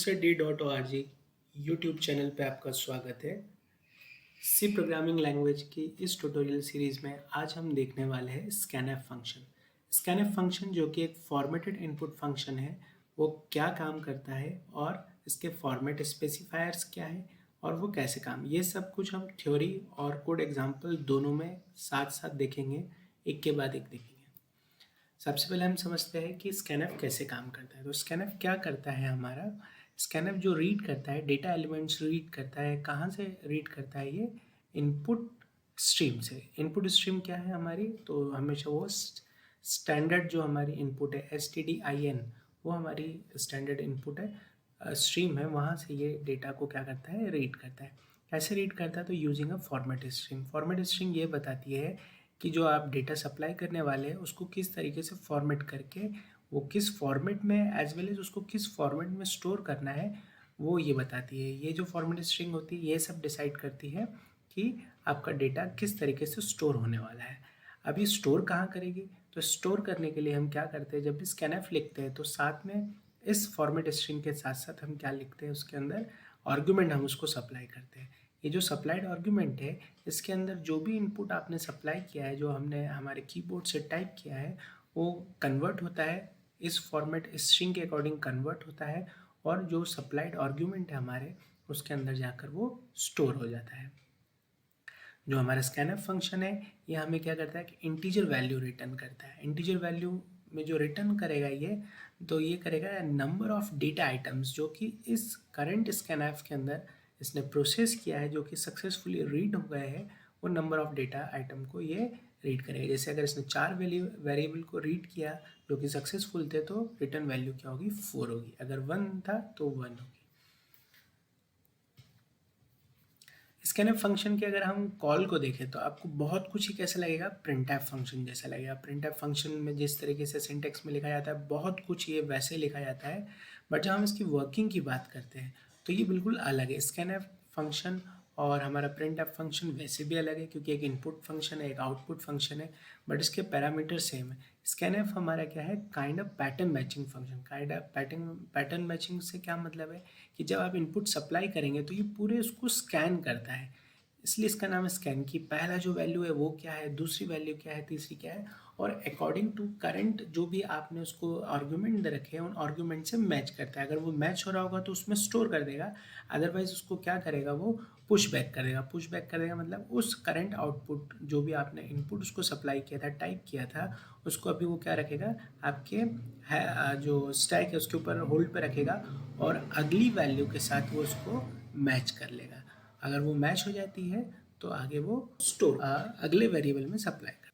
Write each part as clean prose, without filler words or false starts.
study.org YouTube channel पे आपका स्वागत है। सी प्रोग्रामिंग लैंग्वेज की इस ट्यूटोरियल सीरीज़ में आज हम देखने वाले हैं स्कैनएफ फंक्शन। स्कैनएफ फंक्शन जो कि एक फॉर्मेटेड इनपुट फंक्शन है, वो क्या काम करता है और इसके फॉर्मेट स्पेसिफायर्स क्या है और वो कैसे काम, ये सब कुछ हम थ्योरी और कोड एग्जाम्पल दोनों में साथ साथ देखेंगे, एक के बाद एक देखेंगे। सबसे पहले हम समझते हैं कि स्कैनएफ कैसे काम करता है। तो स्कैनएफ क्या करता है, हमारा स्कैनएफ जो रीड करता है, डेटा एलिमेंट्स रीड करता है। कहाँ से रीड करता है? ये इनपुट स्ट्रीम से। इनपुट स्ट्रीम क्या है हमारी? तो हमेशा वो स्टैंडर्ड जो हमारी इनपुट है STDIN, वो हमारी स्टैंडर्ड इनपुट है, स्ट्रीम है, वहाँ से ये डेटा को क्या करता है, रीड करता है। कैसे रीड करता है? तो using a format string. Format string ये बताती है कि जो आप डेटा सप्लाई करने वाले हैं उसको किस तरीके से फॉर्मेट करके वो किस फॉर्मेट में एज वेल एज उसको किस फॉर्मेट में स्टोर करना है, वो ये बताती है। ये जो फॉर्मेट स्ट्रिंग होती है ये सब डिसाइड करती है कि आपका डेटा किस तरीके से स्टोर होने वाला है। अब ये स्टोर कहाँ करेगी? तो स्टोर करने के लिए हम क्या करते हैं, जब भी स्कैनएफ लिखते हैं तो साथ में इस फॉर्मेट स्ट्रिंग के साथ साथ हम क्या लिखते हैं, उसके अंदर आर्गुमेंट हम उसको सप्लाई करते हैं। ये जो सप्लाइड आर्गुमेंट है, इसके अंदर जो भी इनपुट आपने सप्लाई किया है, जो हमने हमारे कीबोर्ड से टाइप किया है, वो कन्वर्ट होता है, इस फॉर्मेट स्ट्रिंग के अकॉर्डिंग कन्वर्ट होता है और जो सप्लाइड आर्गुमेंट है हमारे, उसके अंदर जाकर वो स्टोर हो जाता है। जो हमारा स्कैनएफ फंक्शन है, ये हमें क्या करता है कि इंटीजर वैल्यू रिटर्न करता है। इंटीजर वैल्यू में जो रिटर्न करेगा ये, तो ये करेगा नंबर ऑफ डेटा आइटम्स जो कि इस करंट स्कैनएफ के अंदर इसने प्रोसेस किया है, जो कि सक्सेसफुली रीड हो गए हैं, वो नंबर ऑफ डेटा आइटम को ये रीड करेगा। जैसे अगर इसने 4 वेरिएबल को रीड किया जो कि सक्सेसफुल थे, तो रिटर्न वैल्यू क्या होगी? 4 होगी। अगर 1 था तो 1 होगी। स्कैनएफ फंक्शन के अगर हम कॉल को देखें तो आपको बहुत कुछ ही कैसा लगेगा, प्रिंटएफ फंक्शन जैसा लगेगा। प्रिंटएफ फंक्शन में जिस तरीके से सिंटेक्स में लिखा जाता है, बहुत कुछ ये वैसे लिखा जाता है, बट जब हम इसकी वर्किंग की बात करते हैं तो ये बिल्कुल अलग है। स्कैनएफ फंक्शन और हमारा प्रिंटएफ फंक्शन वैसे भी अलग है, क्योंकि एक इनपुट फंक्शन है, एक आउटपुट फंक्शन है, बट इसके पैरामीटर सेम है। स्कैनएफ हमारा क्या है, kind of pattern matching function. Kind of pattern matching से क्या मतलब है कि जब आप इनपुट सप्लाई करेंगे तो ये पूरे उसको स्कैन करता है, इसलिए इसका नाम है स्कैन। की पहला जो वैल्यू है वो क्या है, दूसरी वैल्यू क्या है, तीसरी क्या है, और अकॉर्डिंग टू करंट जो भी आपने उसको आर्गुमेंट दे रखे हैं, उन आर्गुमेंट से मैच करता है। अगर वो मैच हो रहा होगा तो उसमें स्टोर कर देगा, अदरवाइज उसको क्या करेगा, वो पुश बैक कर देगा। पुश बैक कर देगा मतलब उस करंट आउटपुट जो भी आपने इनपुट उसको सप्लाई किया था, टाइप किया था, उसको अभी वो क्या रखेगा, आपके जो स्टैक है उसके ऊपर होल्ड पे रखेगा और अगली वैल्यू के साथ वो उसको मैच कर लेगा। अगर वो मैच हो जाती है तो आगे वो स्टोर अगले वेरिएबल में सप्लाई कर।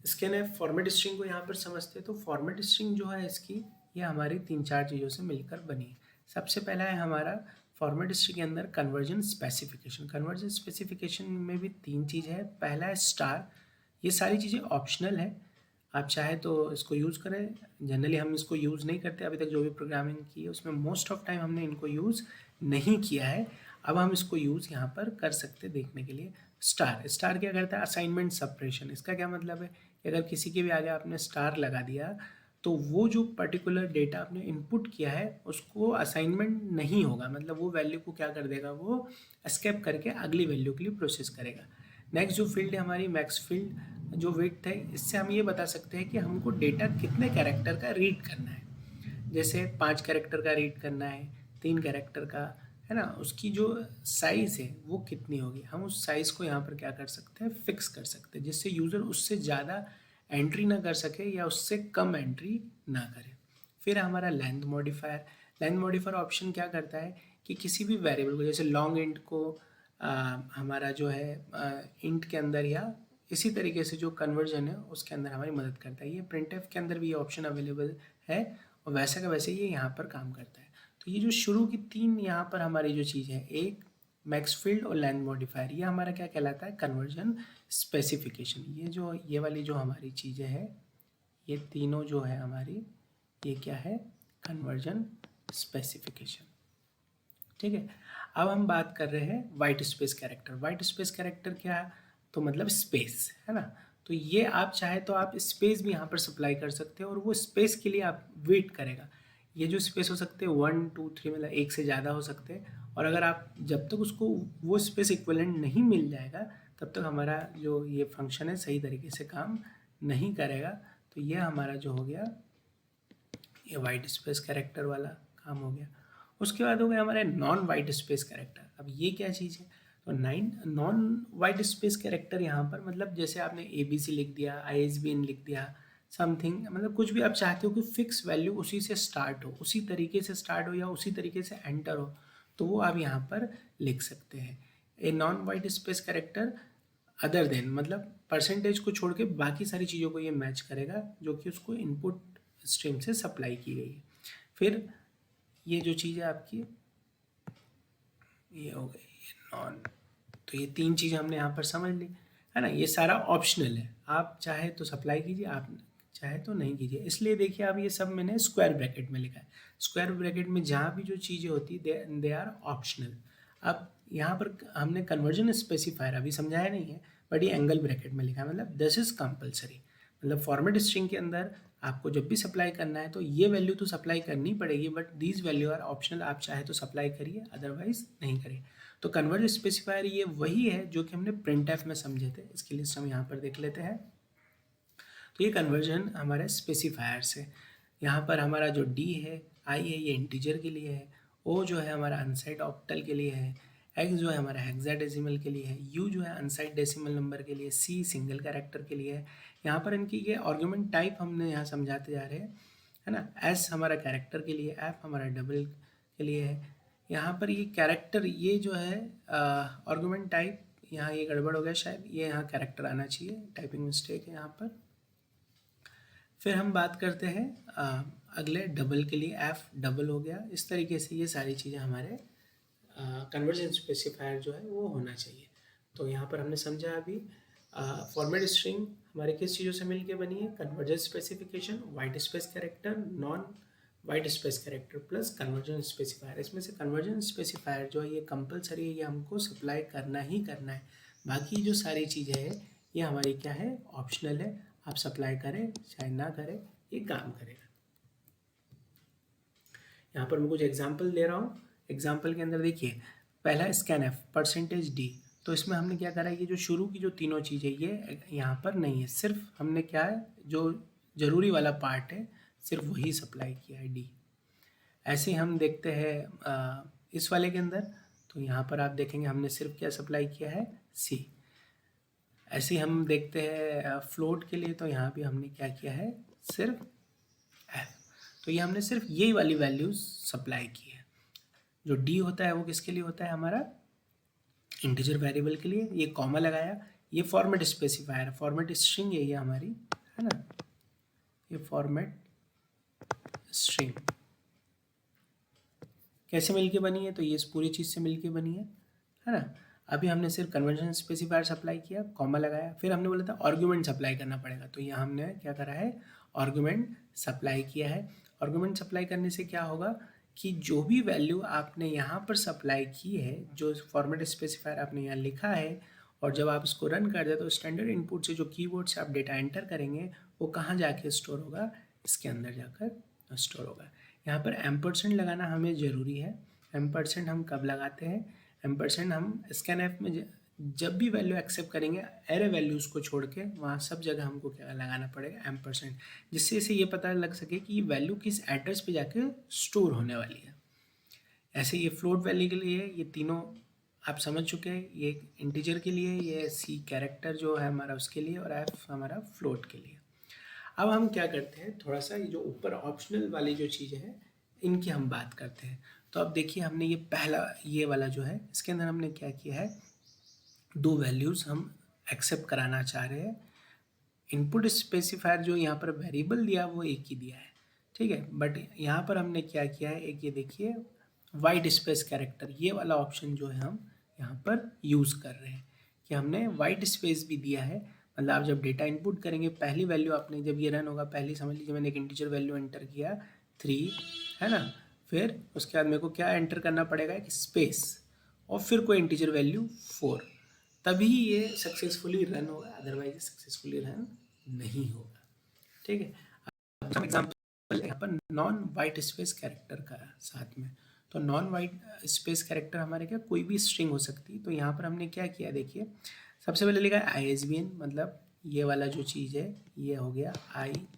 स्कैनएफ फॉर्मेट स्ट्रिंग को यहाँ पर समझते हैं। तो फॉर्मेट स्ट्रिंग जो है इसकी, ये हमारी 3-4 चीज़ों से मिलकर बनी है। सबसे पहला है हमारा फॉर्मेट स्ट्रिंग के अंदर कन्वर्जन स्पेसिफिकेशन। कन्वर्जन स्पेसिफिकेशन में भी 3 चीज़ है। पहला है स्टार। ये सारी चीज़ें ऑप्शनल है, आप चाहे तो इसको यूज़ करें। जनरली हम इसको यूज़ नहीं करते, अभी तक जो भी प्रोग्रामिंग की है उसमें मोस्ट ऑफ टाइम हमने इनको यूज़ नहीं किया है। अब हम इसको यूज़ यहाँ पर कर सकते देखने के लिए। स्टार, स्टार क्या करता है, असाइनमेंट सेपरेशन। इसका क्या मतलब है कि अगर किसी के भी आगे आपने स्टार लगा दिया तो वो जो पर्टिकुलर डेटा आपने इनपुट किया है उसको असाइनमेंट नहीं होगा, मतलब वो वैल्यू को क्या कर देगा, वो एस्केप करके अगली वैल्यू के लिए प्रोसेस करेगा। नेक्स्ट जो फील्ड है हमारी मैक्स फील्ड, जो विड्थ है, इससे हम ये बता सकते हैं कि हमको डेटा कितने कैरेक्टर का रीड करना है। जैसे 5 कैरेक्टर का रीड करना है, 3 कैरेक्टर का, है ना, उसकी जो साइज़ है वो कितनी होगी, हम उस साइज़ को यहाँ पर क्या कर सकते हैं, फिक्स कर सकते हैं, जिससे यूज़र उससे ज़्यादा एंट्री ना कर सके या उससे कम एंट्री ना करे। फिर हमारा length modifier. Length modifier option क्या करता है कि किसी भी वेरिएबल को, जैसे लॉन्ग इंट को हमारा जो है इंट के अंदर या इसी तरीके से जो कन्वर्जन है उसके अंदर हमारी मदद करता है। ये प्रिंटएफ के अंदर भी ये ऑप्शन अवेलेबल है और वैसे का वैसे ये यहाँ पर काम करता है। तो ये जो शुरू की 3 यहाँ पर हमारी जो चीज़ है, एक मैक्स फील्ड और लेंथ मॉडिफायर, ये हमारा क्या कहलाता है, कन्वर्जन स्पेसिफिकेशन। ये वाली जो हमारी चीज़ें हैं, ये तीनों जो है हमारी, ये क्या है, कन्वर्जन स्पेसिफिकेशन। ठीक है। अब हम बात कर रहे हैं white space character. White space character क्या है, तो मतलब स्पेस, है ना। तो ये आप चाहे तो आप स्पेस भी यहाँ पर सप्लाई कर सकते हो और वो स्पेस के लिए आप वेट करेगा। ये जो स्पेस हो सकते हैं 1 2 3 मतलब एक से ज़्यादा हो सकते हैं, और अगर आप जब तक उसको वो स्पेस इक्विवेलेंट नहीं मिल जाएगा तब तक हमारा जो ये फंक्शन है सही तरीके से काम नहीं करेगा। तो ये हमारा जो हो गया ये वाइट स्पेस कैरेक्टर वाला काम हो गया। उसके बाद हो गया हमारे नॉन वाइट स्पेस कैरेक्टर। अब ये क्या चीज़ है? तो नॉन वाइट स्पेस कैरेक्टर यहाँ पर मतलब जैसे आपने ABC लिख दिया, ISBN लिख दिया, समथिंग मतलब कुछ भी आप चाहते हो कि फिक्स वैल्यू उसी से स्टार्ट हो, उसी तरीके से स्टार्ट हो या उसी तरीके से एंटर हो, तो वो आप यहाँ पर लिख सकते हैं। A non white space character other than मतलब परसेंटेज को छोड़ के बाकी सारी चीज़ों को ये मैच करेगा जो कि उसको इनपुट स्ट्रीम से सप्लाई की गई है। फिर ये जो चीज़ है आपकी ये हो गई नॉन, तो ये 3 चीज़ें हमने यहाँ पर समझ ली है ना। ये सारा ऑप्शनल है, आप चाहे तो सप्लाई कीजिए, आप चाहे तो नहीं कीजिए। इसलिए देखिए अब ये सब मैंने स्क्वायर ब्रैकेट में लिखा है। स्क्वायर ब्रैकेट में जहाँ भी जो चीज़ें होती है दे आर ऑप्शनल। अब यहाँ पर हमने कन्वर्जन स्पेसिफायर अभी समझाया नहीं है, बट ये एंगल ब्रैकेट में लिखा है, मतलब दिस इज कंपलसरी। मतलब फॉर्मेट स्ट्रिंग के अंदर आपको जब भी सप्लाई करना है तो ये वैल्यू तो सप्लाई करनी पड़ेगी, but these value are optional, आप चाहे तो सप्लाई करिए अदरवाइज नहीं करिए। तो कन्वर्ज स्पेसिफायर ये वही है जो कि हमने प्रिंट में समझे थे, इसकी लिस्ट हम यहाँ पर देख लेते हैं। तो ये कन्वर्जन हमारे स्पेसिफायर्स है। यहाँ पर हमारा जो D है, I है, ये इंटीजर के लिए है, O जो है हमारा अनसाइड ऑक्टल के लिए है, X जो है हमारा हेक्साडेसिमल के लिए है, U जो है अनसाइड डेसिमल नंबर के लिए, C सिंगल कैरेक्टर के लिए है। यहाँ पर इनकी ये आर्गुमेंट टाइप हमने यहाँ समझाते जा रहे हैं, है ना। S हमारा कैरेक्टर के लिए, F हमारा डबल के लिए है। यहाँ पर ये कैरेक्टर ये जो है आर्गुमेंट टाइप, यहाँ ये गड़बड़ हो गया शायद, ये यहाँ कैरेक्टर आना चाहिए, टाइपिंग मिस्टेक है यहाँ पर। फिर हम बात करते हैं अगले डबल के लिए, F डबल हो गया। इस तरीके से ये सारी चीज़ें हमारे कन्वर्जन स्पेसिफायर जो है वो होना चाहिए। तो यहाँ पर हमने समझा अभी फॉर्मेट स्ट्रिंग हमारे किस चीज़ों से मिलके बनी है, conversion specification, white space character, non white space character plus conversion specifier. इसमें से कन्वर्जन स्पेसिफायर जो है ये कंपलसरी है, ये हमको सप्लाई करना ही करना है। बाकी जो सारी चीज़ें हैं ये हमारी क्या है, ऑप्शनल है, आप सप्लाई करें चाहे ना करें ये काम करेगा। यहाँ पर मैं कुछ एग्जांपल दे रहा हूँ। एग्जांपल के अंदर देखिए पहला स्कैनफ %d, तो इसमें हमने क्या करा है, ये जो शुरू की जो तीनों चीज़ें ये यहाँ पर नहीं है, सिर्फ हमने क्या है जो ज़रूरी वाला पार्ट है सिर्फ वही सप्लाई किया है D। ऐसे हम देखते हैं इस वाले के अंदर, तो यहाँ पर आप देखेंगे हमने सिर्फ क्या सप्लाई किया है, C। ऐसे ही हम देखते हैं फ्लोट के लिए, तो यहाँ भी हमने क्या किया है, सिर्फ F। तो ये हमने सिर्फ यही वाली वैल्यूज सप्लाई की है। जो D होता है वो किसके लिए होता है, हमारा इंटीजर वेरिएबल के लिए। ये कॉमा लगाया, ये फॉर्मेट स्पेसिफायर, फॉर्मेट स्ट्रिंग है ये हमारी, है ना, ये फॉर्मेट स्ट्रिंग कैसे मिलके बनी है, तो ये इस पूरी चीज़ से मिलके बनी है ना। अभी हमने सिर्फ कन्वर्जन स्पेसिफायर सप्लाई किया, कॉमा लगाया, फिर हमने बोला था आर्गुमेंट सप्लाई करना पड़ेगा, तो यहाँ हमने क्या करा है, आर्गुमेंट सप्लाई किया है। आर्गुमेंट सप्लाई करने से क्या होगा कि जो भी वैल्यू आपने यहाँ पर सप्लाई की है, जो फॉर्मेट स्पेसिफायर आपने यहाँ लिखा है, और जब आप इसको रन कर दे तो स्टैंडर्ड इनपुट से जो कीवर्ड से आप डेटा एंटर करेंगे वो कहाँ जाके स्टोर होगा, इसके अंदर जाकर स्टोर होगा। यहाँ पर एम्परसेंड लगाना हमें ज़रूरी है। एम्परसेंड हम कब लगाते हैं, एम्परसेंड हम स्कैनफ में जब भी वैल्यू एक्सेप्ट करेंगे एरे वैल्यूज़ को छोड़ के वहाँ सब जगह हमको क्या लगाना पड़ेगा, एम्परसेंड, जिससे इसे ये पता लग सके कि ये वैल्यू किस एड्रेस पे जाके स्टोर होने वाली है। ऐसे ये फ्लोट वैल्यू के लिए ये तीनों आप समझ चुके हैं, ये इंटीजर के लिए, ये C कैरेक्टर जो है हमारा उसके लिए, और F हमारा फ्लोट के लिए। अब हम क्या करते हैं, थोड़ा सा ये जो ऊपर ऑप्शनल वाली जो चीज़ें हैं इनकी हम बात करते हैं। तो अब देखिए हमने ये पहला ये वाला जो है इसके अंदर हमने क्या किया है, दो वैल्यूज़ हम एक्सेप्ट कराना चाह रहे हैं। इनपुट स्पेसिफायर जो यहाँ पर वेरिएबल दिया वो एक ही दिया है, ठीक है, बट यहाँ पर हमने क्या किया है, एक ये देखिए वाइट स्पेस कैरेक्टर, ये वाला ऑप्शन जो है हम यहाँ पर यूज़ कर रहे हैं कि हमने वाइट स्पेस भी दिया है। मतलब आप जब डेटा इनपुट करेंगे पहली वैल्यू आपने जब ये रन होगा, पहली समझ लीजिए मैंने एक इंटीजर वैल्यू एंटर किया 3, है ना, फिर उसके बाद मेरे को क्या एंटर करना पड़ेगा, एक स्पेस, और फिर कोई इंटीजर वैल्यू 4, तभी ये सक्सेसफुली रन होगा, अदरवाइज सक्सेसफुली रन नहीं होगा, ठीक है। अब एग्जाम्पल यहाँ पर नॉन वाइट स्पेस कैरेक्टर का साथ में, तो नॉन वाइट स्पेस कैरेक्टर हमारे क्या कोई भी स्ट्रिंग हो सकती है। तो यहाँ पर हमने क्या किया, देखिए सबसे पहले लिखा है ISBN, मतलब ये वाला जो चीज़ है ये हो गया ISBN।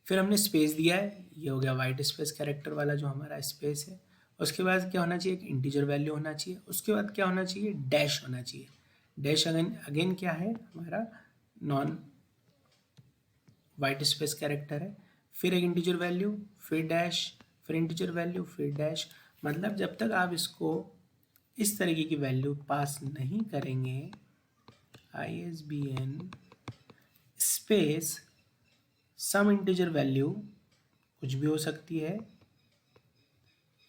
फिर हमने स्पेस दिया है, ये हो गया वाइट स्पेस कैरेक्टर वाला जो हमारा स्पेस है। उसके बाद क्या होना चाहिए, एक इंटीजर वैल्यू होना चाहिए। उसके बाद क्या होना चाहिए, डैश होना चाहिए। डैश अगेन क्या है, हमारा नॉन वाइट स्पेस कैरेक्टर है। फिर एक इंटीजर वैल्यू, फिर डैश, फिर इंटीजर वैल्यू, फिर डैश। मतलब जब तक आप इसको इस तरीके की वैल्यू पास नहीं करेंगे, ISBN space some integer value कुछ भी हो सकती है,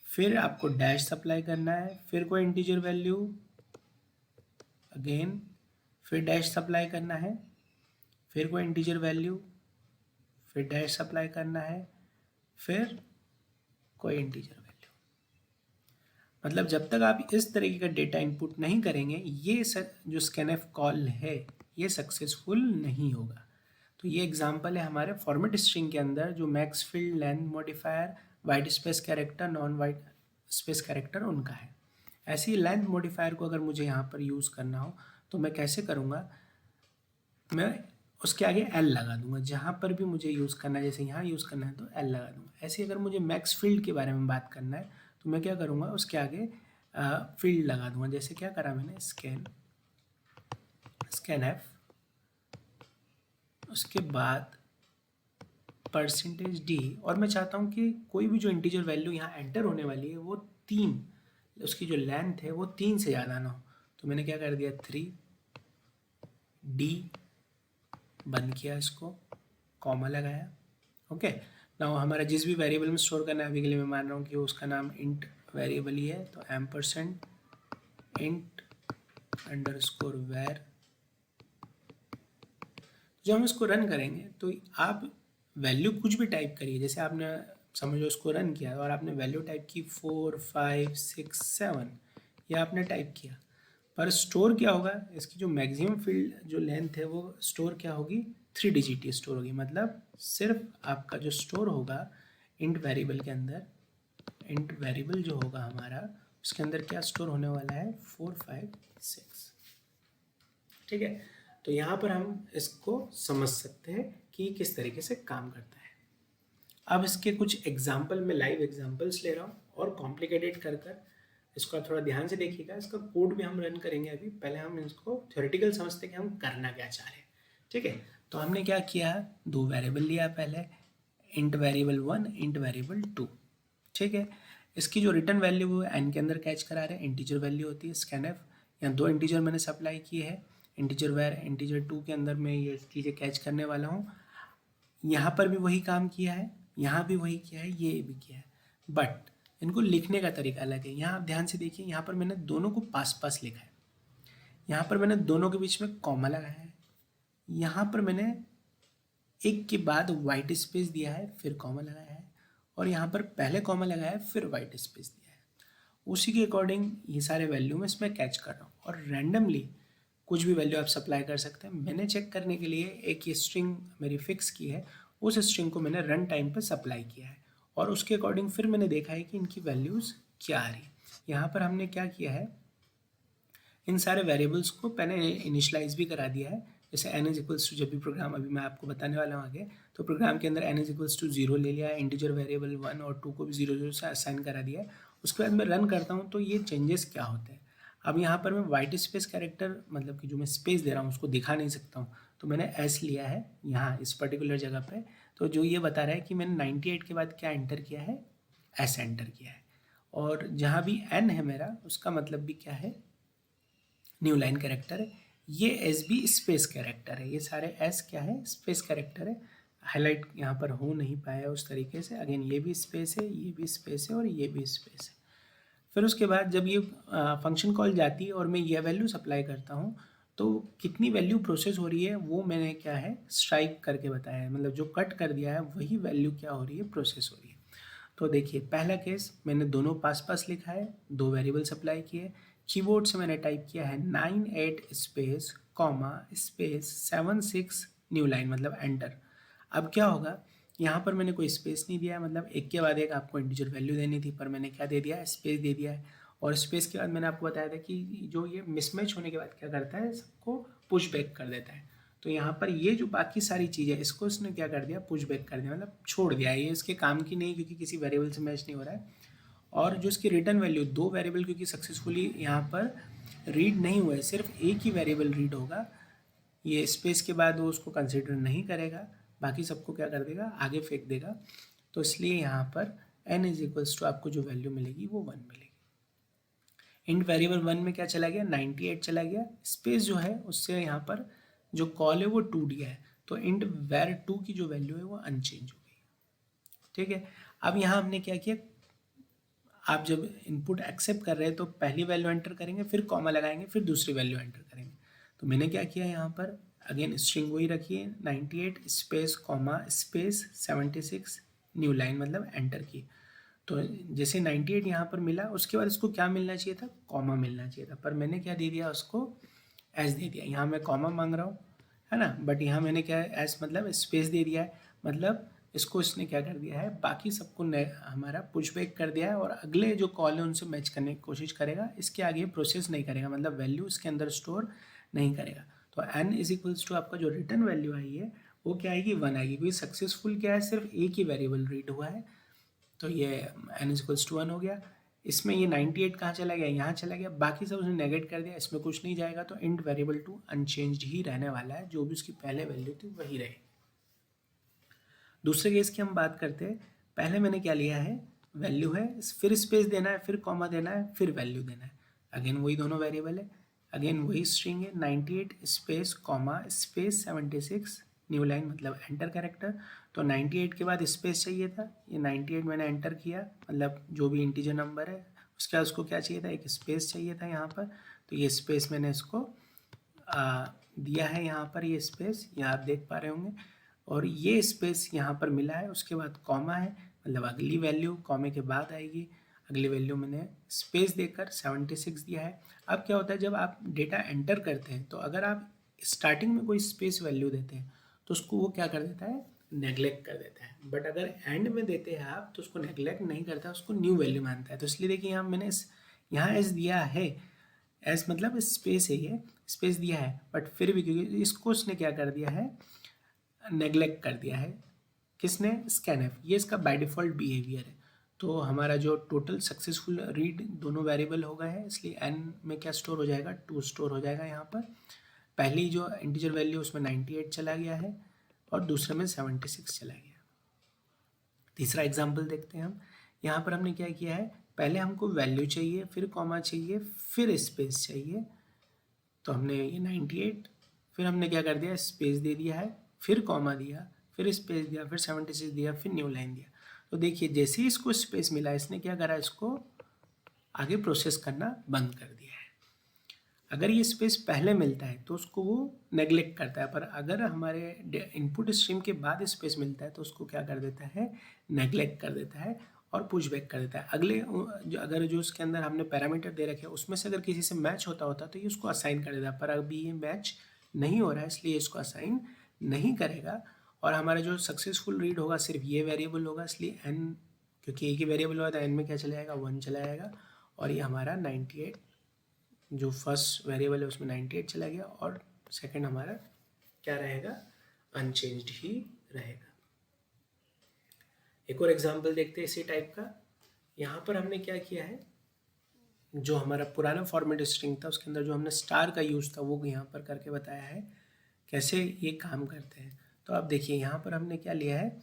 फिर आपको डैश सप्लाई करना है, फिर कोई इंटीजर वैल्यू अगेन, फिर डैश सप्लाई करना है, फिर कोई इंटीजर वैल्यू, फिर डैश सप्लाई करना है, फिर कोई इंटीजर वैल्यू। मतलब जब तक आप इस तरीके का डेटा इनपुट नहीं करेंगे, ये जो स्कैनफ कॉल है ये सक्सेसफुल नहीं होगा। तो ये एग्जांपल है हमारे फॉर्मेट स्ट्रिंग के अंदर जो max field length modifier, white space character, non white space character उनका है। ऐसे ही लेंथ मॉडिफायर को अगर मुझे यहाँ पर यूज़ करना हो तो मैं कैसे करूँगा, मैं उसके आगे एल लगा दूंगा। जहाँ पर भी मुझे यूज़ करना है, जैसे यहाँ यूज़ करना है तो एल लगा दूंगा। ऐसे अगर मुझे मैक्स फील्ड के बारे में बात करना है तो मैं क्या करूँगा, उसके आगे फील्ड लगा दूंगा। जैसे क्या करा मैंने, स्कैनफ, उसके बाद %d, और मैं चाहता हूँ कि कोई भी जो इंटीजर वैल्यू यहाँ एंटर होने वाली है वो 3, उसकी जो लेंथ है वो 3 से ज़्यादा ना हो। तो मैंने क्या कर दिया, 3D बंद किया, इसको कॉमा लगाया। ओके, नाउ हमारा जिस भी वेरिएबल में स्टोर करना है, अभी के लिए मैं मान रहा हूँ कि उसका नाम इंट वेरिएबल ही है, तो $int_var। जब हम इसको रन करेंगे तो आप वैल्यू कुछ भी टाइप करिए, जैसे आपने समझो इसको रन किया और आपने वैल्यू टाइप की 4, 5, 6, 7, ये आपने टाइप किया, पर स्टोर क्या होगा, इसकी जो मैक्सिमम फील्ड जो लेंथ है वो स्टोर क्या होगी, 3 डिजिट स्टोर होगी। मतलब सिर्फ आपका जो स्टोर होगा इंट वेरिएबल के अंदर, इंट वेरिएबल जो होगा हमारा, उसके अंदर क्या स्टोर होने वाला है, 4, 5, 6। ठीक है, तो यहाँ पर हम इसको समझ सकते हैं कि किस तरीके से काम करता है। अब इसके कुछ एग्जाम्पल में लाइव एग्जाम्पल्स ले रहा हूँ और कॉम्प्लिकेटेड कर इसको थोड़ा ध्यान से देखिएगा। इसका कोड भी हम रन करेंगे अभी, पहले हम इसको थ्योरेटिकल समझते हैं कि हम करना क्या चाह रहे हैं। ठीक है, तो हमने क्या किया, 2 वेरिएबल लिया पहले, इंट वेरिएबल 1, इंट वेरिएबल 2। ठीक है, इसकी जो रिटर्न वैल्यू वो एन के अंदर कैच करा रहे हैं, इंटीजर वैल्यू होती है स्कैनफ। यहाँ 2 इंटीजर मैंने सप्लाई किए हैं, इंटीजर वैर, इंटीजर 2 के अंदर मैं ये चीज़ें कैच करने वाला हूँ। यहाँ पर भी वही काम किया है, यहाँ भी वही किया है, ये भी किया है, बट इनको लिखने का तरीका अलग है। यहाँ आप ध्यान से देखिए, यहाँ पर मैंने दोनों को पास पास लिखा है, यहाँ पर मैंने दोनों के बीच में कॉमा लगाया है, यहाँ पर मैंने एक के बाद वाइट स्पेस दिया है, फिर कॉमा लगाया है, और यहाँ पर पहले कॉमा लगाया है, फिर वाइट स्पेस दिया है। उसी के अकॉर्डिंग ये सारे वैल्यू में इसमें कैच कर रहा हूँ, और रैंडमली कुछ भी वैल्यू आप सप्लाई कर सकते हैं। मैंने चेक करने के लिए एक ये स्ट्रिंग मेरी फिक्स की है, उस स्ट्रिंग को मैंने रन टाइम पर सप्लाई किया है, और उसके अकॉर्डिंग फिर मैंने देखा है कि इनकी वैल्यूज़ क्या आ रही है। यहाँ पर हमने क्या किया है, इन सारे वेरिएबल्स को पहले इनिशलाइज भी करा दिया है। जैसे n इज इक्वल्स टू, जब भी प्रोग्राम अभी मैं आपको बताने वाला हूँ आगे, तो प्रोग्राम के अंदर n इज इक्वल्स टू 0 ले लिया है, इंटीजर वेरिएबल 1 और 2 को भी 0 0 से असाइन करा दिया है। उसके बाद मैं रन करता हूँ तो ये चेंजेस क्या होते हैं। अब यहाँ पर मैं वाइट स्पेस कैरेक्टर, मतलब कि जो मैं स्पेस दे रहा हूँ उसको दिखा नहीं सकता हूँ, तो मैंने एस लिया है यहाँ इस पर्टिकुलर जगह पे। तो जो ये बता रहा है कि मैंने 98 के बाद क्या एंटर किया है, एस एंटर किया है, और जहाँ भी एन है मेरा, उसका मतलब भी क्या है, न्यू लाइन कैरेक्टर है। ये एस भी स्पेस कैरेक्टर है, ये सारे एस क्या है, स्पेस कैरेक्टर है। हाईलाइट यहाँ पर हो नहीं पाया उस तरीके से। अगेन ये भी स्पेस है, ये भी स्पेस है, और ये भी स्पेस है। फिर उसके बाद जब ये फंक्शन कॉल जाती है और मैं ये वैल्यू सप्लाई करता हूँ, तो कितनी वैल्यू प्रोसेस हो रही है वो मैंने क्या है, स्ट्राइक करके बताया है। मतलब जो कट कर दिया है वही वैल्यू क्या हो रही है, प्रोसेस हो रही है। तो देखिए पहला केस, मैंने दोनों पास पास लिखा है, 2 वेरिएबल सप्लाई किए, कीबोर्ड से मैंने टाइप किया है 98 space comma space 76 new line मतलब एंटर। अब क्या होगा, यहाँ पर मैंने कोई स्पेस नहीं दिया है, मतलब एक के बाद एक आपको इंटीजर वैल्यू देनी थी, पर मैंने क्या दे दिया है, स्पेस दे दिया है। और स्पेस के बाद मैंने आपको बताया था कि जो ये मिसमैच होने के बाद क्या करता है, सबको पुश बैक कर देता है। तो यहाँ पर ये जो बाकी सारी चीज़ें, इसको इसने क्या कर दिया, पुश बैक कर दिया, मतलब छोड़ दिया। ये इसके काम की नहीं, क्योंकि किसी वेरिएबल से मैच नहीं हो रहा है। और जो इसकी रिटर्न वैल्यू, दो वेरिएबल क्योंकि सक्सेसफुली यहाँ पर रीड नहीं हुआ है, सिर्फ एक ही वेरिएबल रीड होगा, ये स्पेस के बाद वो उसको कंसिडर नहीं करेगा, बाकी सबको क्या कर देगा, आगे फेंक देगा। तो इसलिए यहाँ पर n इज इक्वल्स टू आपको जो वैल्यू मिलेगी वो 1 मिलेगी। इंट वेरिएबल 1 में क्या चला गया, 98 चला गया। स्पेस जो है उससे यहाँ पर जो कॉल है वो 2 दिया है, तो इंट var 2 की जो वैल्यू है वो अनचेंज हो गई। ठीक है, अब यहाँ हमने क्या किया, आप जब इनपुट एक्सेप्ट कर रहे हैं तो पहली वैल्यू एंटर करेंगे, फिर कॉमा लगाएंगे, फिर दूसरी वैल्यू एंटर करेंगे। तो मैंने क्या किया यहाँ पर, अगेन स्ट्रिंग वही रखी है, 98 space comma space 76 new line, मतलब एंटर की। तो जैसे 98 यहाँ पर मिला, उसके बाद इसको क्या मिलना चाहिए था, कॉमा मिलना चाहिए था, पर मैंने क्या दे दिया उसको, एस दे दिया। यहाँ मैं कॉमा मांग रहा हूँ, है ना, बट यहाँ मैंने क्या है, एस मतलब स्पेस दे दिया है, मतलब इसको इसने क्या कर दिया है, बाकी सबको हमारा पुशबैक कर दिया है, और अगले जो कॉल है उनसे मैच करने की कोशिश करेगा, इसके आगे प्रोसेस नहीं करेगा, मतलब वैल्यू इसके अंदर स्टोर नहीं करेगा। तो n इज इक्वल्स टू आपका जो रिटर्न वैल्यू आई है वो क्या आएगी, 1 आएगी, क्योंकि सक्सेसफुल क्या है, सिर्फ एक ही वेरिएबल रीड हुआ है। तो ये n इज इक्वल्स टू 1 हो गया। इसमें ये 98 कहाँ चला गया, यहाँ चला गया, बाकी सब उसने नेगेट कर दिया, इसमें कुछ नहीं जाएगा। तो इंट वेरिएबल 2 अनचेंज्ड ही रहने वाला है, जो भी उसकी पहले वैल्यू थी वही रहेगी। दूसरे केस की हम बात करते हैं। पहले मैंने क्या लिया है, वैल्यू है, फिर स्पेस देना है, फिर कॉमा देना है, फिर वैल्यू देना है। अगेन वही दोनों वेरिएबल है, अगेन वही स्ट्रिंग है, 98 space comma space 76 new line, मतलब एंटर कैरेक्टर। तो 98 के बाद स्पेस चाहिए था, ये 98 मैंने एंटर किया, मतलब जो भी इंटीजर नंबर है उसके बाद उसको क्या चाहिए था, एक स्पेस चाहिए था यहाँ पर। तो ये स्पेस मैंने इसको दिया है, यहाँ पर ये स्पेस यहाँ आप देख पा रहे होंगे, और ये स्पेस यहाँ पर मिला है, उसके बाद कॉमा है, मतलब अगली वैल्यू कॉमे के बाद आएगी। अगली वैल्यू मैंने स्पेस देकर 76 दिया है। अब क्या होता है, जब आप डेटा एंटर करते हैं तो अगर आप स्टार्टिंग में कोई स्पेस वैल्यू देते हैं तो उसको वो क्या कर देता है, नेग्लेक्ट कर देता है, बट अगर एंड में देते हैं आप तो उसको नेग्लेक्ट नहीं करता, उसको न्यू वैल्यू मानता है। तो इसलिए देखिए यहाँ मैंने यहाँ एस दिया है, एस मतलब स्पेस है, ये स्पेस दिया है, बट फिर भी क्योंकि इसको उसने क्या कर दिया है, नेग्लेक्ट कर दिया है। किसने, स्कैनफ, ये इसका बाय डिफ़ॉल्ट बिहेवियर है। तो हमारा जो टोटल सक्सेसफुल रीड दोनों वेरिएबल हो गए हैं, इसलिए n में क्या स्टोर हो जाएगा, 2 स्टोर हो जाएगा। यहाँ पर पहली जो इंटीजर वैल्यू उसमें 98 चला गया है, और दूसरे में 76 चला गया। तीसरा एग्जाम्पल देखते हैं हम। यहाँ पर हमने क्या किया है, पहले हमको वैल्यू चाहिए, फिर कॉमा चाहिए, फिर स्पेस चाहिए। तो हमने ये 98, फिर हमने क्या कर दिया, स्पेस दे दिया है, फिर कॉमा दिया, फिर स्पेस दिया, फिर 76 दिया, फिर न्यू लाइन दिया। तो देखिए जैसे ही इसको स्पेस मिला, इसने क्या करा, इसको आगे प्रोसेस करना बंद कर दिया है। अगर ये स्पेस पहले मिलता है तो उसको वो नेग्लेक्ट करता है, पर अगर हमारे इनपुट स्ट्रीम के बाद स्पेस मिलता है तो उसको क्या कर देता है, नेग्लेक्ट कर देता है और पुश बैक कर देता है। अगले अगर जो उसके अंदर हमने पैरामीटर दे रखे हैं उसमें से अगर किसी से मैच होता तो ये उसको असाइन कर देता है, पर अभी ये मैच नहीं हो रहा है इसलिए इसको असाइन नहीं करेगा। और हमारा जो सक्सेसफुल रीड होगा सिर्फ ये वेरिएबल होगा, इसलिए n, क्योंकि एक ही वेरिएबल होगा तो n में क्या चला जाएगा, 1 चला जाएगा। और ये हमारा 98, जो फर्स्ट वेरिएबल है उसमें 98 चला गया, और सेकंड हमारा क्या रहेगा, अनचेंज्ड ही रहेगा। एक और एग्जांपल देखते हैं इसी टाइप का। यहाँ पर हमने क्या किया है, जो हमारा पुराना फॉर्मेट स्ट्रिंग था उसके अंदर जो हमने स्टार का यूज़ था वो यहाँ पर करके बताया है कैसे ये काम करते हैं। तो आप देखिए यहाँ पर हमने क्या लिया है,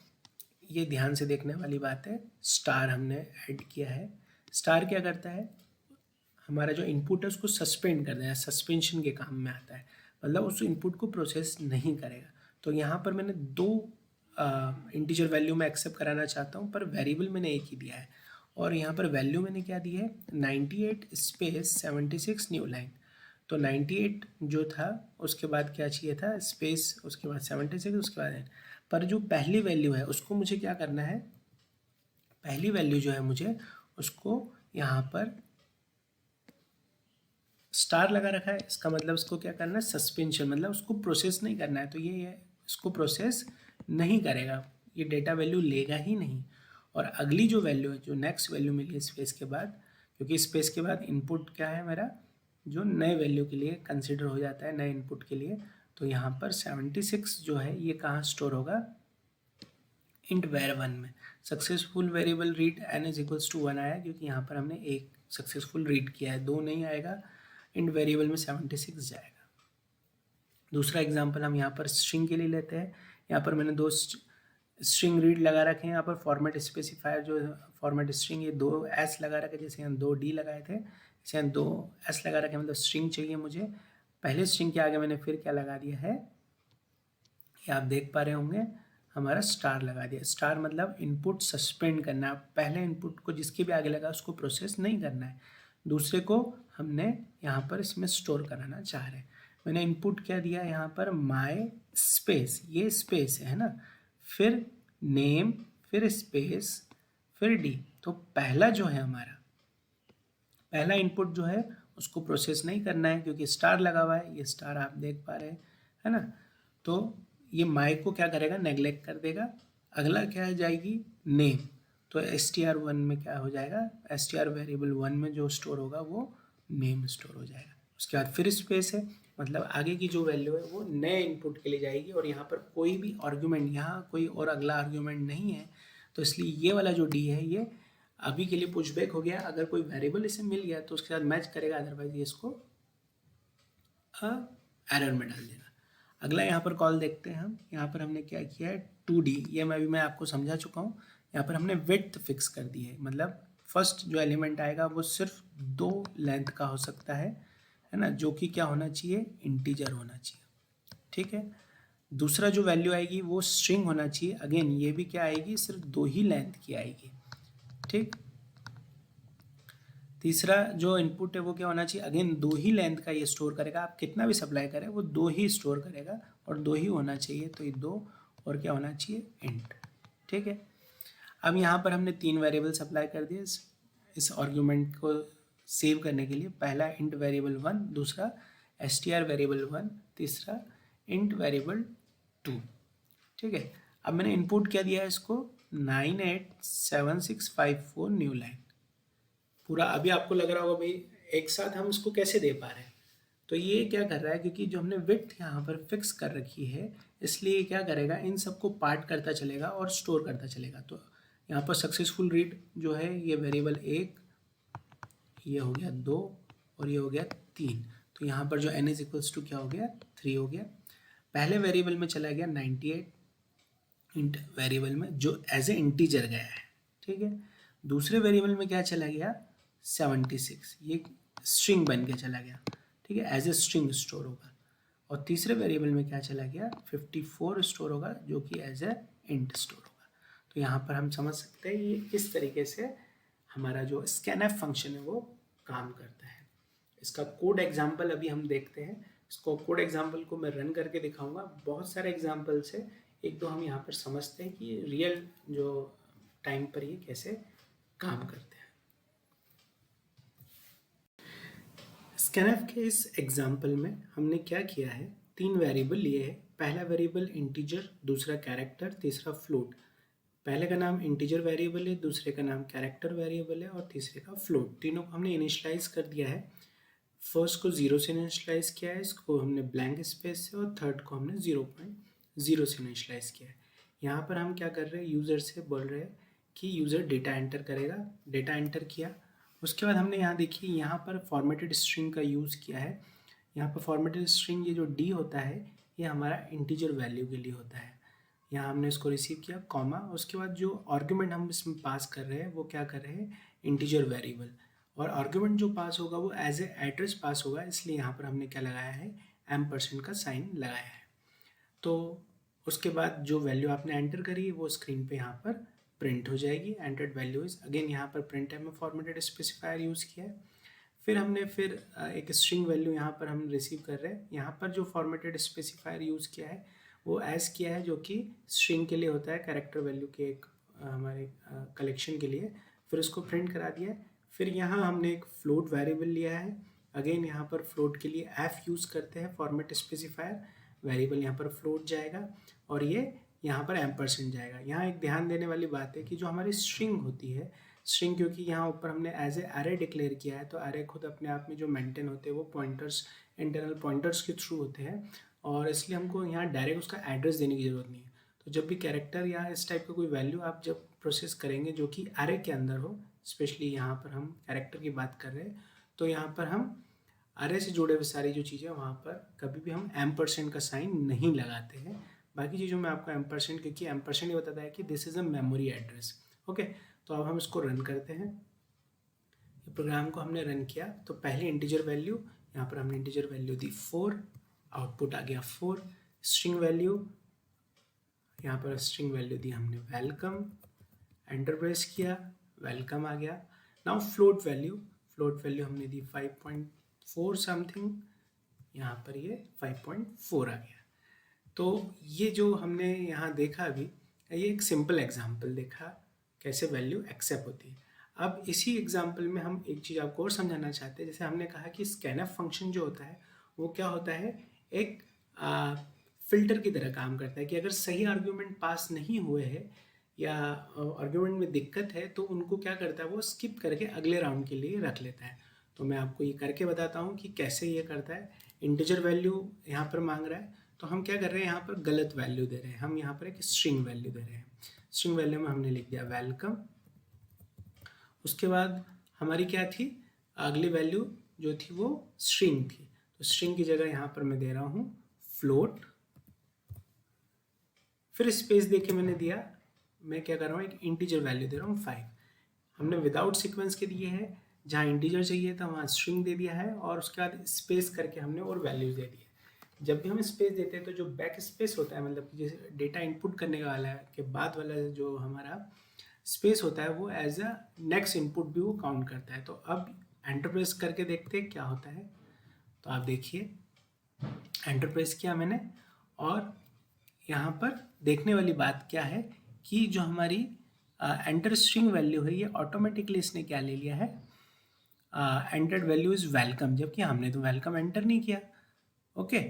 ये ध्यान से देखने वाली बात है, स्टार हमने ऐड किया है। स्टार क्या करता है, हमारा जो इनपुट है उसको सस्पेंड कर देगा, सस्पेंशन के काम में आता है, मतलब उस इनपुट को प्रोसेस नहीं करेगा। तो यहाँ पर मैंने दो इंटीजर वैल्यू में एक्सेप्ट कराना चाहता हूँ, पर वेरिएबल मैंने एक ही दिया है, और यहाँ पर वैल्यू मैंने क्या दी है, 98 स्पेस 76 न्यू लाइन। तो 98 जो था उसके बाद क्या चाहिए था, स्पेस, उसके बाद 76, उसके बाद पर जो पहली वैल्यू है उसको मुझे क्या करना है, पहली वैल्यू जो है मुझे उसको यहाँ पर स्टार लगा रखा है, इसका मतलब उसको क्या करना है, सस्पेंशन, मतलब उसको प्रोसेस नहीं करना है। तो ये इसको प्रोसेस नहीं करेगा, ये डेटा वैल्यू लेगा ही नहीं। और अगली जो वैल्यू है, जो नेक्स्ट वैल्यू मिली है स्पेस के बाद, क्योंकि स्पेस के बाद इनपुट क्या है मेरा, जो नए वैल्यू के लिए कंसिडर हो जाता है, नए इनपुट के लिए, तो यहाँ पर 76 जो है ये कहाँ स्टोर होगा, इंट var1 में। Successful variable read n is equals to 1 आया, क्योंकि यहाँ पर हमने एक सक्सेसफुल रीड किया है, 2 नहीं आएगा, इंट वेरिएबल में 76 जाएगा। दूसरा एग्जांपल हम यहाँ पर स्ट्रिंग के लिए लेते हैं। यहाँ पर मैंने 2 स्ट्रिंग रीड लगा रखे हैं, यहाँ पर फॉर्मेट स्पेसिफायर जो फॉर्मेट स्ट्रिंग ये 2 s लगा रखे, जैसे यहाँ 2 d लगाए थे, जैसे यहाँ 2 s लगा रखे, मतलब स्ट्रिंग चाहिए मुझे। पहले स्ट्रिंग के आगे मैंने फिर क्या लगा दिया है, ये आप देख पा रहे होंगे, हमारा स्टार लगा दिया। स्टार मतलब इनपुट सस्पेंड करना है, पहले इनपुट को जिसके भी आगे लगा उसको प्रोसेस नहीं करना है, दूसरे को हमने यहाँ पर इसमें स्टोर कराना चाह रहे हैं। मैंने इनपुट क्या दिया यहाँ पर, माई स्पेस, ये स्पेस है ना, फिर नेम, फिर स्पेस, फिर डी। तो पहला जो है हमारा पहला इनपुट जो है उसको प्रोसेस नहीं करना है, क्योंकि स्टार लगा हुआ है, ये स्टार आप देख पा रहे हैं, है ना। तो ये माई को क्या करेगा, नेग्लेक्ट कर देगा। अगला क्या आ जाएगी, नेम, तो str1 में क्या हो जाएगा, str वेरिएबल 1 में जो स्टोर होगा वो नेम स्टोर हो जाएगा। उसके बाद फिर स्पेस है, मतलब आगे की जो वैल्यू है वो नए इनपुट के लिए जाएगी, और यहाँ पर कोई भी आर्ग्यूमेंट, यहाँ कोई और अगला आर्ग्यूमेंट नहीं है, तो इसलिए ये वाला जो डी है ये अभी के लिए पुशबैक हो गया। अगर कोई वेरिएबल इसे मिल गया तो उसके साथ मैच करेगा, अदरवाइज ये इसको एरर में डाल देगा। अगला यहाँ पर कॉल देखते हैं हम, यहाँ पर हमने क्या किया है, 2d, ये मैं आपको समझा चुका हूँ। यहाँ पर हमने विड्थ फिक्स कर दी है, मतलब फर्स्ट जो एलिमेंट आएगा वो सिर्फ 2 लेंथ का हो सकता है ना, जो कि क्या होना चाहिए, इंटीजर होना चाहिए, ठीक है। दूसरा जो वैल्यू आएगी वो स्ट्रिंग होना चाहिए, अगेन ये भी क्या आएगी, सिर्फ 2 ही लेंथ की आएगी, ठीक। तीसरा जो इनपुट है वो क्या होना चाहिए, अगेन 2 ही लेंथ का ये स्टोर करेगा, आप कितना भी सप्लाई करें वो 2 ही स्टोर करेगा, और 2 ही होना चाहिए, तो ये 2 और क्या होना चाहिए, इंट, ठीक है। अब यहाँ पर हमने 3 वेरिएबल सप्लाई कर दिए इस आर्ग्यूमेंट को सेव करने के लिए। पहला इंट वेरिएबल 1, दूसरा str वेरिएबल 1, तीसरा इंट वेरिएबल 2, ठीक है। अब मैंने इनपुट क्या दिया है इसको, 987654 न्यू लाइन पूरा। अभी आपको लग रहा होगा भाई एक साथ हम इसको कैसे दे पा रहे हैं, तो ये क्या कर रहा है, क्योंकि जो हमने विड्थ यहाँ पर फिक्स कर रखी है, इसलिए क्या करेगा, इन सबको पार्ट करता चलेगा और स्टोर करता चलेगा। तो यहाँ पर सक्सेसफुल रीड जो है ये वेरिएबल 1, ये हो गया 2, और ये हो गया 3। तो यहाँ पर जो n इज इक्वल्स टू क्या हो गया, 3 हो गया। पहले वेरिएबल में चला गया 98 इंट वेरिएबल में, जो एज ए इंटीजर गया है, ठीक है। दूसरे वेरिएबल में क्या चला गया, 76, ये स्ट्रिंग बन के चला गया, ठीक है, एज ए स्ट्रिंग स्टोर होगा। और तीसरे वेरिएबल में क्या चला गया, 54 स्टोर होगा, जो कि एज ए इंट स्टोर होगा। तो यहाँ पर हम समझ सकते हैं ये किस तरीके से हमारा जो scanf फंक्शन है वो काम करता है। इसका कोड एग्जाम्पल अभी हम देखते हैं। इसको कोड एग्जाम्पल को मैं रन करके दिखाऊंगा। बहुत सारे एग्जाम्पल से एक दो हम यहाँ पर समझते हैं कि रियल जो टाइम पर ये कैसे काम करते हैं। स्कैनफ के इस एग्जाम्पल में हमने क्या किया है, 3 वेरिएबल लिए हैं। पहला वेरिएबल इंटीजर, दूसरा कैरेक्टर, तीसरा फ्लोट। पहले का नाम इंटीजर वेरिएबल है, दूसरे का नाम कैरेक्टर वेरिएबल है, और तीसरे का फ्लोट। तीनों को हमने इनिशियलाइज कर दिया है। फर्स्ट को 0 से इनिशियलाइज किया है, इसको हमने ब्लैंक स्पेस से, और थर्ड को हमने 0.0 से इनिशियलाइज किया है। यहाँ पर हम क्या कर रहे हैं, यूज़र से बोल रहे हैं कि यूज़र डेटा एंटर करेगा। डेटा एंटर किया, उसके बाद हमने यहाँ देखिए यहाँ पर फॉर्मेटेड स्ट्रिंग का यूज़ किया है। यहाँ पर फॉर्मेटेड स्ट्रिंग ये जो डी होता है ये हमारा इंटीजर वैल्यू के लिए होता है। यहाँ हमने इसको रिसीव किया कॉमा, उसके बाद जो आर्ग्यूमेंट हम इसमें पास कर रहे हैं वो क्या कर रहे हैं, इंटीजर वेरिएबल। और आर्ग्यूमेंट जो पास होगा वो एज ए एड्रेस पास होगा, इसलिए यहाँ पर हमने क्या लगाया है, % का साइन लगाया है। तो उसके बाद जो वैल्यू आपने एंटर करी है वो स्क्रीन पे यहाँ पर प्रिंट हो जाएगी। एंटर्ड वैल्यू इज, अगेन यहाँ पर प्रिंट है में फॉर्मेटेड स्पेसिफायर यूज़ किया है। फिर हमने एक स्ट्रिंग वैल्यू यहाँ पर हम रिसीव कर रहे हैं। यहाँ पर जो फॉर्मेटेड स्पेसिफायर यूज़ किया है वो एज किया है, जो कि स्ट्रिंग के लिए होता है, कैरेक्टर वैल्यू के एक हमारे कलेक्शन के लिए। फिर उसको प्रिंट करा दिया है। फिर यहाँ हमने एक फ्लोट वेरिएबल लिया है। अगेन यहाँ पर फ्लोट के लिए f यूज़ करते हैं फॉर्मेट स्पेसिफायर। वेरिएबल यहाँ पर फ्लोट जाएगा और ये यहाँ पर एम्परसेंड जाएगा। यहाँ एक ध्यान देने वाली बात है कि जो हमारी स्ट्रिंग होती है, स्ट्रिंग क्योंकि यहाँ ऊपर हमने एज ए अरे डिक्लेयर किया है, तो अरे खुद अपने आप में जो मेंटेन होते हैं वो पॉइंटर्स, इंटरनल पॉइंटर्स के थ्रू होते हैं, और इसलिए हमको यहाँ डायरेक्ट उसका एड्रेस देने की ज़रूरत नहीं है। तो जब भी कैरेक्टर या इस टाइप का कोई वैल्यू आप जब प्रोसेस करेंगे जो कि अरे के अंदर हो, स्पेशली यहाँ पर हम कैरेक्टर की बात कर रहे हैं, तो यहाँ पर हम अरे से जुड़े हुए सारी जो चीज़ें वहाँ पर कभी भी हम एम्परसेंड का साइन नहीं लगाते हैं। बाकी चीज़ों में आपको एम्परसेंड, क्योंकि एम्परसेंड ये बताता है कि this is a memory address. Okay, तो अब हम इसको रन करते हैं। ये प्रोग्राम को हमने रन किया तो पहले इंटीजर वैल्यू, यहाँ पर हमने इंटीजर वैल्यू दी 4, आउटपुट आ गया 4। स्ट्रिंग वैल्यू, यहाँ पर स्ट्रिंग वैल्यू दी हमने वेलकम, एंटर प्रेस किया, वेलकम आ गया। Now float value, float value हमने दी 5.4 समथिंग, यहाँ पर ये 5.4 आ गया। तो ये जो हमने यहाँ देखा अभी, ये एक सिंपल एग्जांपल देखा कैसे वैल्यू एक्सेप्ट होती है। अब इसी एग्जांपल में हम एक चीज़ आपको और समझाना चाहते हैं। जैसे हमने कहा कि स्कैनफ फंक्शन जो होता है वो क्या होता है, एक फिल्टर की तरह काम करता है कि अगर सही आर्ग्यूमेंट पास नहीं हुए हैं या आर्ग्यूमेंट में दिक्कत है तो उनको क्या करता है, वो स्किप करके अगले राउंड के लिए रख लेता है। तो मैं आपको ये करके बताता हूँ कि कैसे ये करता है। इंटीजर वैल्यू यहाँ पर मांग रहा है, तो हम क्या कर रहे हैं, यहाँ पर गलत वैल्यू दे रहे हैं। हम यहाँ पर एक स्ट्रिंग वैल्यू दे रहे हैं। स्ट्रिंग वैल्यू में हमने लिख दिया वेलकम। उसके बाद हमारी क्या थी, अगली वैल्यू जो थी वो स्ट्रिंग थी, तो स्ट्रिंग की जगह यहाँ पर मैं दे रहा हूँ फ्लोट। फिर स्पेस दे के मैंने दिया, मैं क्या कर रहा हूँ, एक इंटीजर वैल्यू दे रहा हूँ 5। हमने विदाउट सीक्वेंस के दिए हैं, जहाँ इंटीजर चाहिए था वहाँ स्ट्रिंग दे दिया है, और उसके बाद स्पेस करके हमने और वैल्यूज दे दी है। जब भी हम स्पेस देते हैं तो जो बैक स्पेस होता है, मतलब जैसे डेटा इनपुट करने वाला है के बाद वाला जो हमारा स्पेस होता है वो एज अ नेक्स्ट इनपुट भी वो काउंट करता है। तो अब एंटर प्रेस करके देखते हैं क्या होता है। तो आप देखिए एंटर प्रेस किया मैंने, और यहाँ पर देखने वाली बात क्या है कि जो हमारी एंटर स्ट्रिंग वैल्यू है ये ऑटोमेटिकली इसने क्या ले लिया है, एंटर्ड वैल्यू इज वेलकम, जबकि हमने तो वेलकम एंटर नहीं किया। ओके,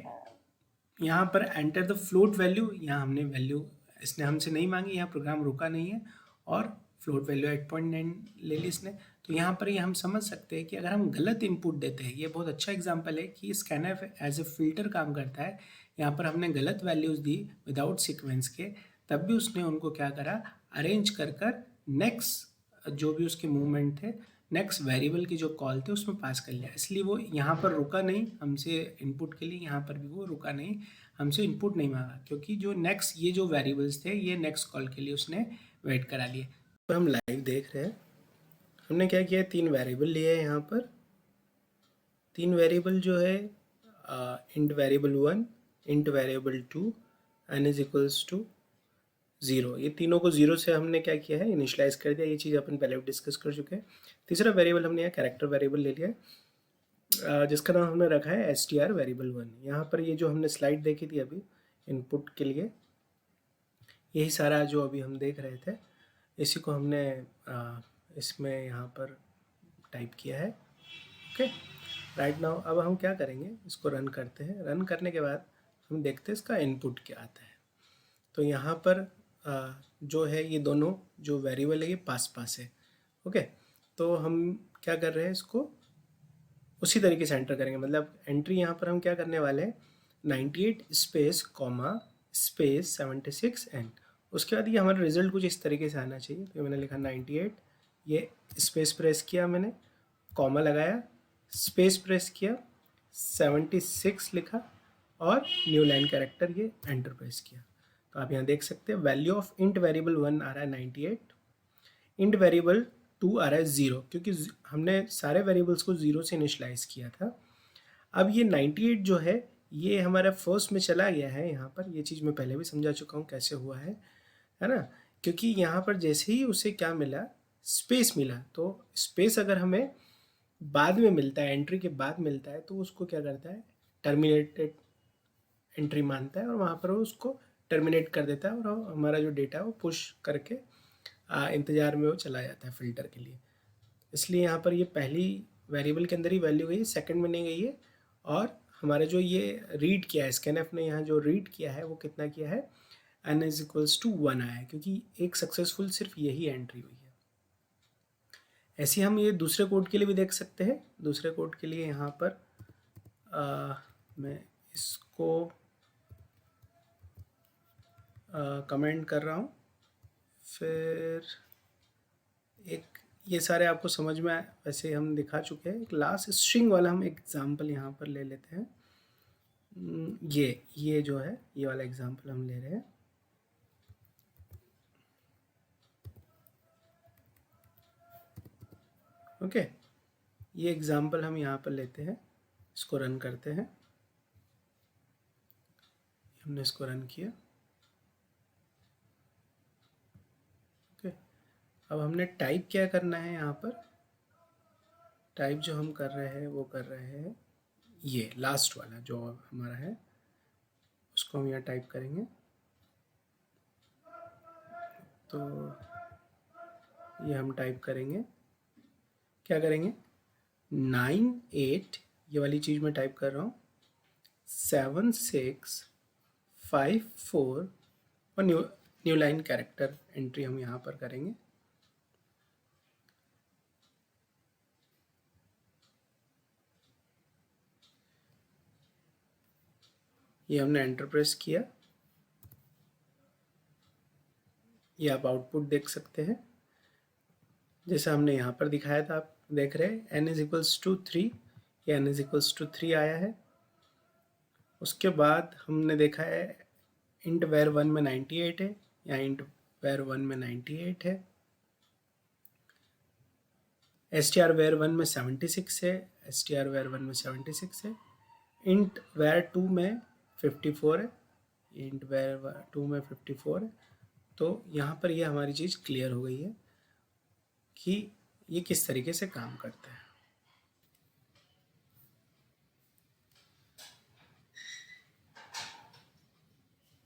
यहाँ पर एंटर द फ्लोट वैल्यू, यहाँ हमने वैल्यू इसने हमसे नहीं मांगी, यहाँ प्रोग्राम रुका नहीं है, और फ्लोट वैल्यू 8.9 ले ली इसने। तो यहाँ पर ये हम समझ सकते हैं कि अगर हम गलत इनपुट देते हैं, ये बहुत अच्छा एग्जांपल है कि स्कैनफ एज ए फिल्टर काम करता है। यहाँ पर हमने गलत वैल्यूज दी विदाउट सीक्वेंस के, तब भी उसने उनको क्या करा, अरेंज कर कर नेक्स्ट जो भी उसके मूवमेंट थे, नेक्स्ट वेरिएबल की जो कॉल थे उसमें पास कर लिया। इसलिए वो यहाँ पर रुका नहीं हमसे इनपुट के लिए, यहाँ पर भी वो रुका नहीं, हमसे इनपुट नहीं मांगा, क्योंकि जो नेक्स्ट ये जो वेरिएबल्स थे ये नेक्स्ट कॉल के लिए उसने वेट करा लिए। तो हम लाइव देख रहे हैं, हमने क्या किया, 3 वेरिएबल लिए हैं यहाँ पर। 3 वेरिएबल जो है int variable 1, int variable 2, n is equals to 0, ये तीनों को 0 से हमने क्या किया है, इनिशलाइज कर दिया। ये चीज़ अपन पहले भी डिस्कस कर चुके हैं। तीसरा वेरिएबल हमने यहाँ कैरेक्टर वेरिएबल ले लिया है, जिसका नाम हमने रखा है str वेरिएबल 1। यहाँ पर ये जो हमने स्लाइड देखी थी अभी इनपुट के लिए, यही सारा जो अभी हम देख रहे थे, इसी को हमने इसमें यहाँ पर टाइप किया है। ओके, राइट नाउ अब हम क्या करेंगे, इसको रन करते हैं। रन करने के बाद हम देखते हैं इसका इनपुट क्या आता है। तो यहाँ पर जो है ये दोनों जो वेरिएबल है ये पास पास है। ओके, तो हम क्या कर रहे हैं, इसको उसी तरीके से एंटर करेंगे। मतलब एंट्री यहाँ पर हम क्या करने वाले हैं, 98 स्पेस कॉमा स्पेस 76 एन। उसके बाद ये हमारा रिजल्ट कुछ इस तरीके से आना चाहिए। तो मैंने लिखा 98, ये स्पेस प्रेस किया मैंने, कॉमा लगाया, स्पेस प्रेस किया, 76 लिखा, और न्यू लाइन कैरेक्टर ये एंटर प्रेस किया। तो आप यहाँ देख सकते हैं वैल्यू ऑफ इंट वेरिएबल 1 आ रहा है 98, इंट वेरिएबल 2 आ रहा है 0, क्योंकि हमने सारे वेरिएबल्स को 0 से इनिशलाइज किया था। अब ये 98 जो है ये हमारा फर्स्ट में चला गया है। यहाँ पर ये चीज़ मैं पहले भी समझा चुका हूँ कैसे हुआ है ना, क्योंकि यहाँ पर जैसे ही उसे क्या मिला, स्पेस मिला। तो स्पेस अगर हमें बाद में मिलता है, एंट्री के बाद मिलता है, तो उसको क्या करता है, टर्मिनेटेड एंट्री मानता है और वहाँ पर वो उसको टर्मिनेट कर देता है, और हमारा जो डेटा है वो पुश करके इंतज़ार में वो चला जाता है फिल्टर के लिए। इसलिए यहाँ पर ये पहली वेरिएबल के अंदर ही वैल्यू गई है, सेकंड में नहीं गई है, और हमारा जो ये रीड किया है स्कैनएफ ने, यहाँ जो रीड किया है वो कितना किया है, n इज इक्वल्स टू 1 आया है, क्योंकि एक सक्सेसफुल सिर्फ यही एंट्री हुई है। ऐसे हम ये दूसरे कोड के लिए भी देख सकते हैं। दूसरे कोड के लिए यहाँ पर मैं इसको कमेंट कर रहा हूँ। फिर एक ये सारे आपको समझ में वैसे हम दिखा चुके हैं। एक लास्ट स्ट्रिंग वाला हम एग्जांपल यहाँ पर ले लेते हैं। ये जो है ये वाला एग्जांपल हम ले रहे हैं। ओके, ये एग्जांपल हम यहाँ पर लेते हैं, इसको रन करते हैं। हमने इसको रन किया। ओके, अब हमने टाइप क्या करना है यहाँ पर। टाइप जो हम कर रहे हैं वो कर रहे हैं ये लास्ट वाला जो हमारा है, उसको हम यहाँ टाइप करेंगे। तो ये हम टाइप करेंगे, क्या करेंगे, 9 8, ये वाली चीज़ मैं टाइप कर रहा हूँ, 7 6 5 4 और न्यू लाइन कैरेक्टर एंट्री हम यहाँ पर करेंगे। ये हमने एंटर प्रेस किया। ये आप आउटपुट देख सकते हैं जैसा हमने यहाँ पर दिखाया था। आप देख रहे हैं n इज इक्वल्स टू 3, ये n इज इक्वल्स टू 3 आया है। उसके बाद हमने देखा है इंट वेर 1 में 98 है, या इंट वेर 1 में 98 है। str वेर 1 में 76 है, str वेर 1 में 76 है। इंट वेर 2 में 54 है, इंट वेर 2 में 54 है। तो यहाँ पर ये हमारी चीज़ क्लियर हो गई है कि ये किस तरीके से काम करता है।